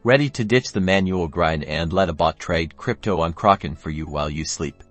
ready to ditch the manual grind and let a bot trade crypto on Kraken for you while you sleep.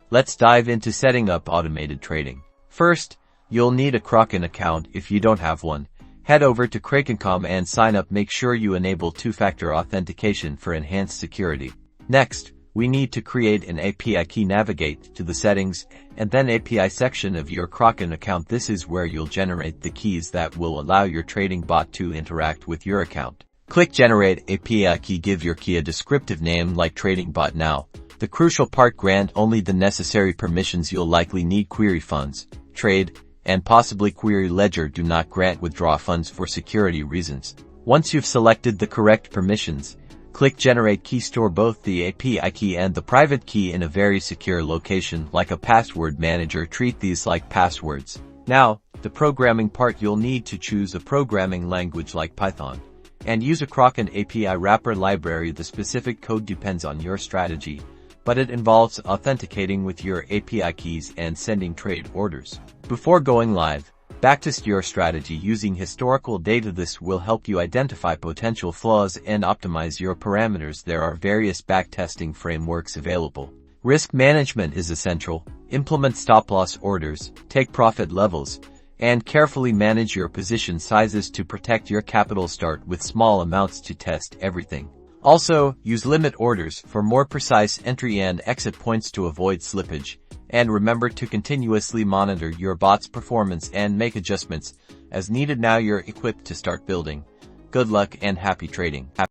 Let's dive into setting up automated trading. First, you'll need a Kraken account. If you don't have one, head over to Kraken.com and sign up. Make sure you enable two-factor authentication for enhanced security. Next, we need to create an API key. Navigate to the settings and then API section of your Kraken account. This is where you'll generate the keys that will allow your trading bot to interact with your account. Click Generate API Key. Give your key a descriptive name like Trading Bot. Now, the crucial part: grant only the necessary permissions. You'll likely need query funds, trade, and possibly query ledger. Do not grant withdraw funds for security reasons. Once you've selected the correct permissions, click Generate Key. Store both the API key and the private key in a very secure location like a password manager. Treat these like passwords. Now, the programming part: you'll need to choose a programming language like Python and use a Kraken API wrapper library. The specific code depends on your strategy, but it involves authenticating with your API keys and sending trade orders. Before going live, backtest your strategy using historical data. This will help you identify potential flaws and optimize your parameters. There are various backtesting frameworks available. Risk management is essential. Implement stop-loss orders, take profit levels, and carefully manage your position sizes to protect your capital. Start with small amounts to test everything. Also, use limit orders for more precise entry and exit points to avoid slippage. And remember to continuously monitor your bot's performance and make adjustments as needed. Now you're equipped to start building. Good luck and happy trading.